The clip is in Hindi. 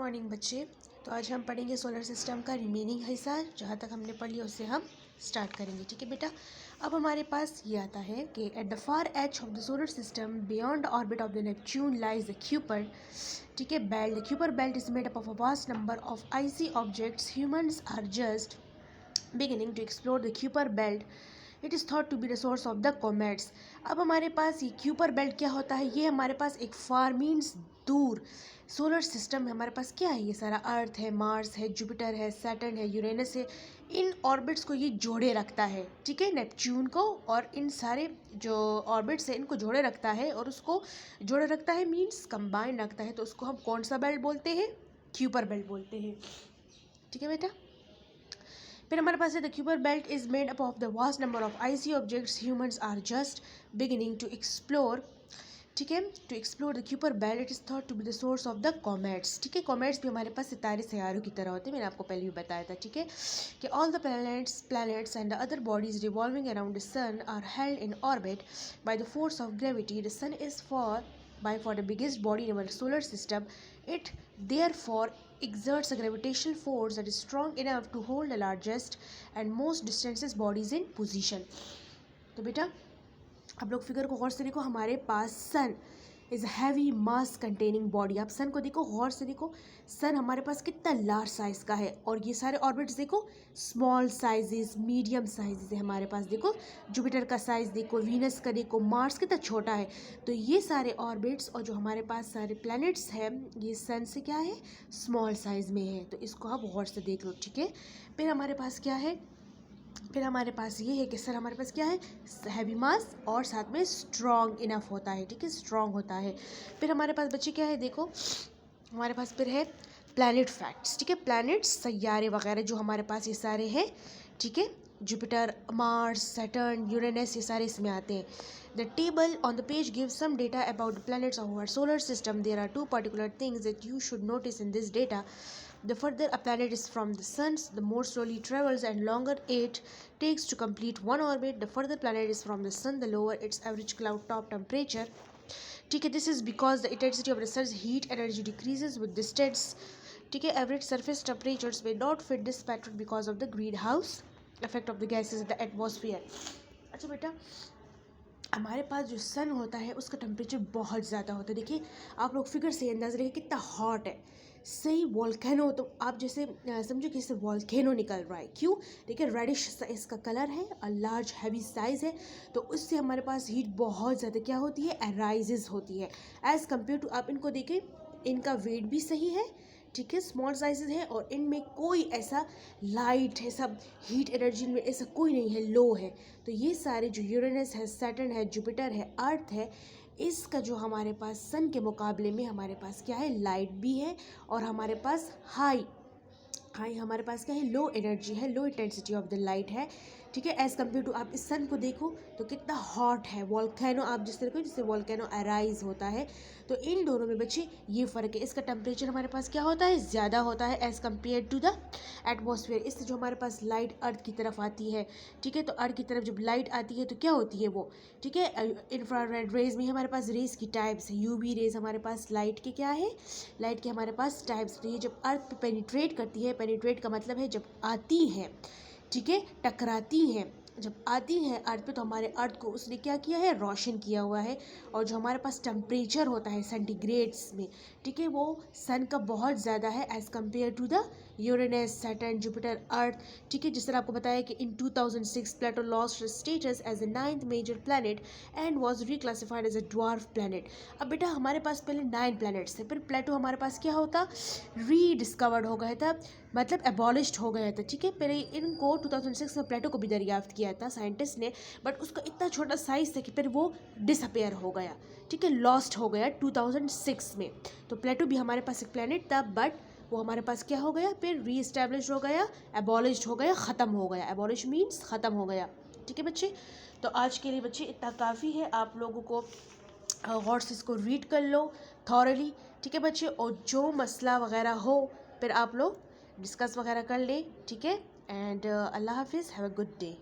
मॉर्निंग बच्चे। तो आज हम पढ़ेंगे सोलर सिस्टम का रिमेनिंग हिस्सा। जहाँ तक हमने पढ़ लिया उससे हम स्टार्ट करेंगे। ठीक है बेटा। अब हमारे पास ये आता है कि at the far edge of the solar system beyond orbit of the Neptune lies the Kuiper. ठीक है, belt. The Kuiper belt is made up of a vast number of icy objects. Humans are just beginning to explore the Kuiper belt. It is thought to be the source of the comets. अब हमारे पास ये क्यूपर बेल्ट क्या होता है? ये हमारे पास एक फार मीन्स दूर सोलर सिस्टम है। हमारे पास क्या है? ये सारा अर्थ है, मार्स है, जुपिटर है, सैटर्न है, यूरेनस है। इन ऑर्बिट्स को ये जोड़े रखता है। ठीक है, नेपच्यून को और इन सारे जो ऑर्बिट्स है इनको जोड़े रखता है। और उसको जोड़े रखता है मीन्स कंबाइन रखता है। तो उसको हम कौन सा बेल्ट बोलते हैं? क्यूपर बेल्ट बोलते हैं। ठीक है बेटा। फिर हमारे पास है the Kuiper belt is made up of the vast number of icy objects. Humans are just beginning to explore. ठीक है, to explore the Kuiper belt. It is thought to be the source of the comets. ठीक है, कॉमेट्स भी हमारे पास सितारे सैयारों की तरह होते हैं। मैंने आपको पहले भी बताया था। ठीक है, कि all the planets and the other bodies revolving around the sun are held in orbit by the force of gravity. The sun is for the biggest body in our solar system. It therefore exerts a gravitational force that is strong enough to hold the largest and most distances bodies in position. तो बेटा आप लोग फिगर को गौर से देखो। हमारे पास sun is heavy mass containing body. आप सन को देखो, गौर से देखो। सन हमारे पास कितना लार्ज साइज़ का है और ये सारे ऑर्बिट्स देखो स्मॉल साइजेस, मीडियम साइजेस है हमारे पास। देखो जुपिटर का साइज़ देखो, वीनस का देखो, मार्स कितना छोटा है। तो ये सारे ऑर्बिट्स और जो हमारे पास सारे प्लैनेट्स हैं ये सन से क्या है? स्मॉल साइज़ में है। तो इसको आप गौर से देख लो। ठीक है, फिर हमारे पास क्या है? फिर हमारे पास ये है कि सर हमारे पास क्या है? हैवी मास और साथ में स्ट्रॉन्ग इनफ होता है। ठीक है, स्ट्रॉन्ग होता है। फिर हमारे पास बच्चे क्या है? देखो हमारे पास फिर है प्लैनेट फैक्ट्स। ठीक है, प्लैनेट्स सैयारे वगैरह जो हमारे पास ये सारे हैं। ठीक है, जुपिटर, मार्स, सैटर्न, यूरेनस ये सारे इसमें आते हैं। The table on the page gives some data about the planets of our solar system. There are two particular things that you should notice in this data. The further a planet is from the sun, the more slowly it travels and longer it takes to complete one orbit. The further planet is from the sun, the lower its average cloud top temperature. ठीक है, this is because the intensity of the sun's heat energy decreases with distance. ठीक है, average surface temperatures may not fit this pattern because of the greenhouse effect of the gases in the atmosphere. अच्छा बेटा, हमारे पास जो सन होता है उसका टेम्परेचर बहुत ज़्यादा होता है। देखिए आप लोग फिगर से अंदाज़ा रखिए कितना हॉट है। सही वॉल्केनो, तो आप जैसे समझो कि इससे वॉल्केनो निकल रहा है। क्यों? देखिए रेडिश इसका कलर है और लार्ज हैवी साइज़ है। तो उससे हमारे पास हीट बहुत ज़्यादा क्या होती है? अराइजेज होती है। एज़ कम्पेयर टू आप इनको देखें, इनका वेट भी सही है। ठीक है, स्मॉल साइजेस है और इनमें कोई ऐसा लाइट है, सब हीट एनर्जी में ऐसा कोई नहीं है, लो है। तो ये सारे जो यूरेनस है, सैटर्न है, जुपिटर है, अर्थ है, इसका जो हमारे पास सन के मुकाबले में हमारे पास क्या है? लाइट भी है और हमारे पास हाई हमारे पास क्या है? लो एनर्जी है, low intensity of the light है। ठीक है, एज़ कम्पेयर टू आप इस सन को देखो तो कितना हॉट है। वॉल्केनो आप जिस तरह को जिससे वॉल्केनो अराइज होता है। तो इन दोनों में बच्चे ये फ़र्क है। इसका टेम्परेचर हमारे पास क्या होता है? ज़्यादा होता है as compare to the atmosphere. इससे जो हमारे पास लाइट अर्थ की तरफ आती है। ठीक है, तो अर्थ की तरफ जब लाइट आती है तो क्या होती है वो? ठीक है, इंफ्रारेड रेज में हमारे पास रेज की टाइप्स है। यूवी रेज हमारे पास लाइट के क्या है? लाइट के हमारे पास टाइप्स। तो ये जब अर्थ पे पेनिट्रेट करती है, पेनिट्रेट का मतलब है जब आती हैं। ठीक है, टकराती हैं, जब आती हैं अर्थ पे तो हमारे अर्थ को उसने क्या किया है? रोशन किया हुआ है। और जो हमारे पास टेम्परेचर होता है सेंटीग्रेड्स में, ठीक है, वो सन का बहुत ज़्यादा है as compare to the Uranus, Saturn, Jupiter, Earth. ठीक है, जिस तरह आपको बताया कि in 2006 Pluto lost status as a 9th major planet and was reclassified as a dwarf planet. अब बेटा हमारे पास पहले 9 प्लैनेट्स थे, फिर प्लेटो हमारे पास क्या होता? रीडिस्कवर्ड हो गया था, मतलब एबॉलिश्ड हो गया था। ठीक है, फिर इनको 2006 में प्लेटो को भी दरियाफ्त किया था साइंटिस्ट ने, बट उसका इतना छोटा साइज़ था कि फिर वो डिसअपेयर हो गया। ठीक है, लॉस्ट हो गया 2006 में। तो प्लेटो भी हमारे पास एक प्लैनेट था, बट वो हमारे पास क्या हो गया? फिर री इस्टेब्लिश हो गया, एबॉलिश्ड हो गया, ख़त्म हो गया। एबॉलिश मीन्स ख़त्म हो गया। ठीक है बच्चे, तो आज के लिए बच्चे इतना काफ़ी है। आप लोगों को गौर से इसको रीड कर लो थॉरली। ठीक है बच्चे, और जो मसला वगैरह हो फिर आप लोग डिस्कस वगैरह कर लें। ठीक है, एंड अल्लाह हाफिज़, हैव अ गुड डे।